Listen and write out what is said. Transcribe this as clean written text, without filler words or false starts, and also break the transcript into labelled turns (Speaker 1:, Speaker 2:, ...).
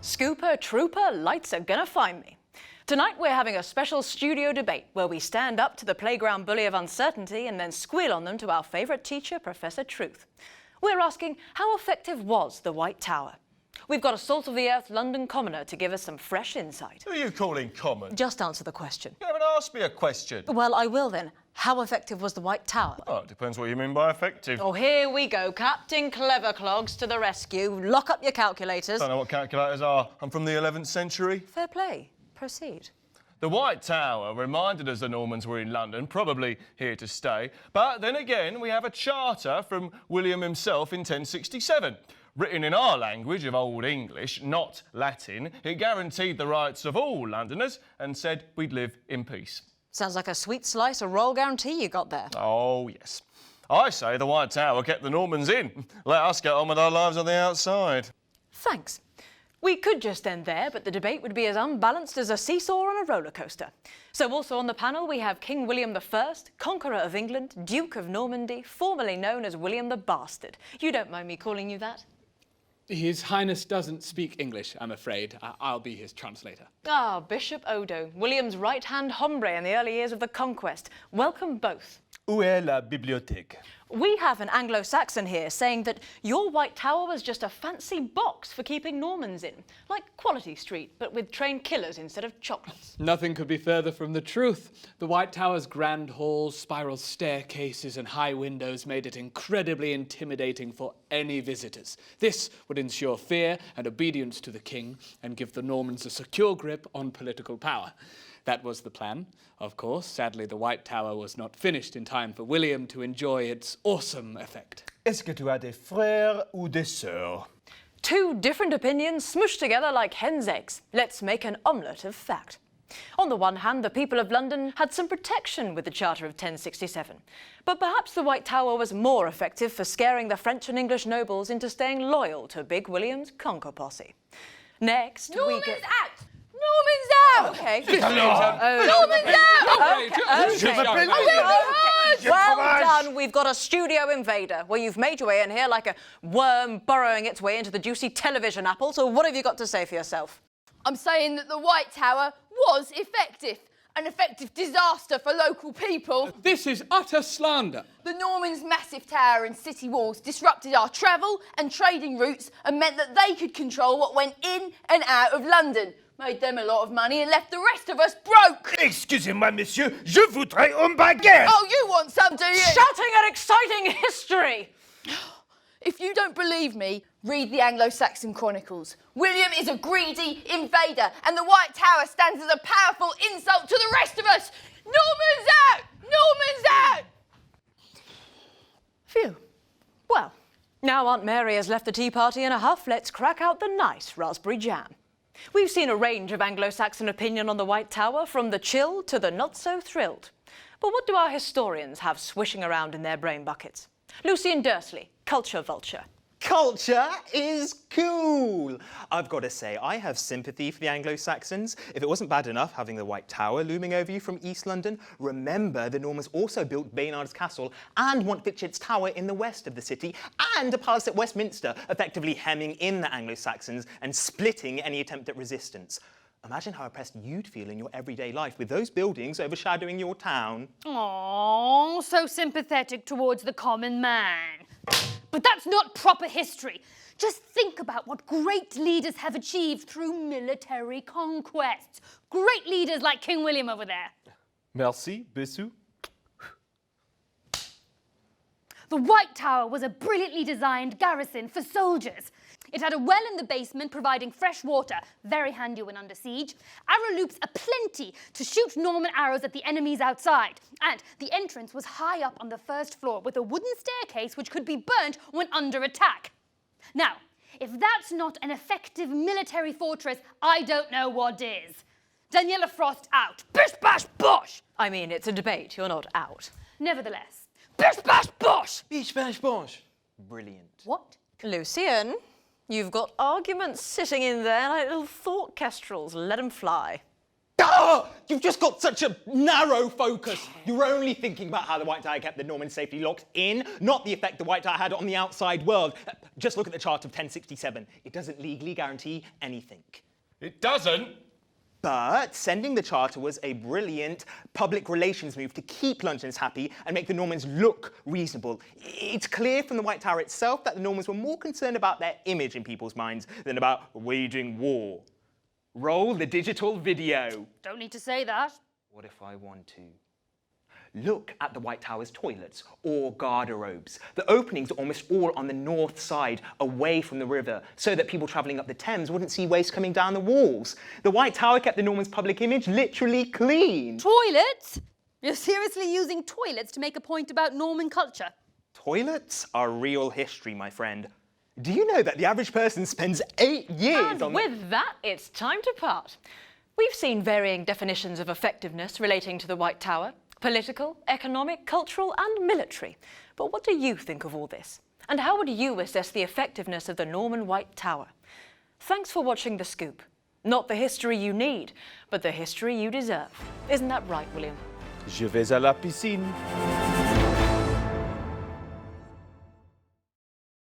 Speaker 1: Scooper, trooper, lights are gonna find me. Tonight we're having a special studio debate where we stand up to the playground bully of uncertainty and then squeal on them to our favourite teacher, Professor Truth. We're asking, how effective was the White Tower? We've got a salt-of-the-earth London commoner to give us some fresh insight.
Speaker 2: Who are you calling common?
Speaker 1: Just answer the question.
Speaker 2: You haven't asked me a question.
Speaker 1: Well, I will then. How effective was the White Tower?
Speaker 2: Oh, it depends what you mean by effective.
Speaker 1: Oh, here we go. Captain Cleverclogs to the rescue. Lock up your calculators.
Speaker 2: I don't know what calculators are. I'm from the 11th century.
Speaker 1: Fair play. Proceed.
Speaker 2: The White Tower reminded us the Normans were in London, probably here to stay. But then again, we have a charter from William himself in 1067. Written in our language of Old English, not Latin, it guaranteed the rights of all Londoners and said we'd live in peace.
Speaker 1: Sounds like a sweet slice of royal guarantee you got there.
Speaker 2: Oh, yes. I say the White Tower kept the Normans in. Let us get on with our lives on the outside.
Speaker 1: Thanks. We could just end there, but the debate would be as unbalanced as a seesaw on a roller coaster. So also on the panel we have King William I, Conqueror of England, Duke of Normandy, formerly known as William the Bastard. You don't mind me calling you that?
Speaker 3: His Highness doesn't speak English, I'm afraid. I'll be his translator.
Speaker 1: Ah, Bishop Odo, William's right-hand hombre in the early years of the Conquest. Welcome both.
Speaker 4: Où est la bibliothèque?
Speaker 1: We have an Anglo-Saxon here saying that your White Tower was just a fancy box for keeping Normans in, like Quality Street, but with trained killers instead of chocolates.
Speaker 3: Nothing could be further from the truth. The White Tower's grand halls, spiral staircases and high windows made it incredibly intimidating for any visitors. This would ensure fear and obedience to the king and give the Normans a secure grip on political power. That was the plan, of course. Sadly, the White Tower was not finished in time for William to enjoy its awesome effect.
Speaker 4: Est-ce que tu as des frères ou des sœurs?
Speaker 1: Two different opinions smushed together like hen's eggs. Let's make an omelette of fact. On the one hand, the people of London had some protection with the Charter of 1067. But perhaps the White Tower was more effective for scaring the French and English nobles into staying loyal to Big William's conquer posse. Next,
Speaker 5: Normans
Speaker 1: we get...
Speaker 5: out! Normans out!
Speaker 1: Okay.
Speaker 5: Normans out!
Speaker 1: Well done. We've got a studio invader. Well, you've made your way in here like a worm burrowing its way into the juicy television apple. So what have you got to say for yourself?
Speaker 5: I'm saying that the White Tower was effective. An effective disaster for local people.
Speaker 3: This is utter slander.
Speaker 5: The Normans' massive tower and city walls disrupted our travel and trading routes and meant that they could control what went in and out of London. Made them a lot of money and left the rest of us broke.
Speaker 4: Excusez-moi, messieurs, je voudrais une baguette!
Speaker 5: Oh, you want some, do you?
Speaker 1: Shouting at exciting history!
Speaker 5: If you don't believe me, read the Anglo-Saxon Chronicles. William is a greedy invader, and the White Tower stands as a powerful insult to the rest of us. Normans out! Normans out!
Speaker 1: Phew. Well, now Aunt Mary has left the tea party in a huff, let's crack out the nice raspberry jam. We've seen a range of Anglo-Saxon opinion on the White Tower, from the chill to the not-so-thrilled. But what do our historians have swishing around in their brain buckets? Lucian Dursley, culture vulture.
Speaker 6: Culture is cool! I've got to say, I have sympathy for the Anglo-Saxons. If it wasn't bad enough having the White Tower looming over you from East London, remember the Normans also built Baynard's Castle and Montfichet's Tower in the west of the city, and a palace at Westminster, effectively hemming in the Anglo-Saxons and splitting any attempt at resistance. Imagine how oppressed you'd feel in your everyday life with those buildings overshadowing your town.
Speaker 7: Oh, so sympathetic towards the common man. But that's not proper history. Just think about what great leaders have achieved through military conquests. Great leaders like King William over there.
Speaker 4: Merci, Bessou.
Speaker 7: The White Tower was a brilliantly designed garrison for soldiers. It had a well in the basement providing fresh water, very handy when under siege, arrow loops aplenty to shoot Norman arrows at the enemies outside, and the entrance was high up on the first floor with a wooden staircase which could be burnt when under attack. Now, if that's not an effective military fortress, I don't know what is. Daniela Frost out. Bish bash bosh!
Speaker 1: I mean, it's a debate, you're not out.
Speaker 7: Nevertheless, bish bash bosh!
Speaker 4: Bish bash bosh.
Speaker 6: Brilliant.
Speaker 7: What?
Speaker 1: Lucian, you've got arguments sitting in there like little thought kestrels. Let them fly.
Speaker 4: Oh!
Speaker 6: you've just got such a narrow focus. You're only thinking about how the White Tower kept the Normans safely locked in, not the effect the White Tower had on the outside world. Just look at the Charter of 1067. It doesn't legally guarantee anything.
Speaker 2: It doesn't.
Speaker 6: But sending the charter was a brilliant public relations move to keep Londoners happy and make the Normans look reasonable. It's clear from the White Tower itself that the Normans were more concerned about their image in people's minds than about waging war. Roll the digital video.
Speaker 7: Don't need to say that.
Speaker 6: What if I want to? Look at the White Tower's toilets or garderobes. The openings are almost all on the north side, away from the river, so that people travelling up the Thames wouldn't see waste coming down the walls. The White Tower kept the Normans' public image literally clean.
Speaker 7: Toilets? You're seriously using toilets to make a point about Norman culture?
Speaker 6: Toilets are real history, my friend. Do you know that the average person spends 8 years
Speaker 1: And
Speaker 6: on
Speaker 1: with that, it's time to part. We've seen varying definitions of effectiveness relating to the White Tower. Political, economic, cultural and military. But what do you think of all this? And how would you assess the effectiveness of the Norman White Tower? Thanks for watching The Scoop. Not the history you need, but the history you deserve. Isn't that right, William?
Speaker 4: Je vais à la piscine.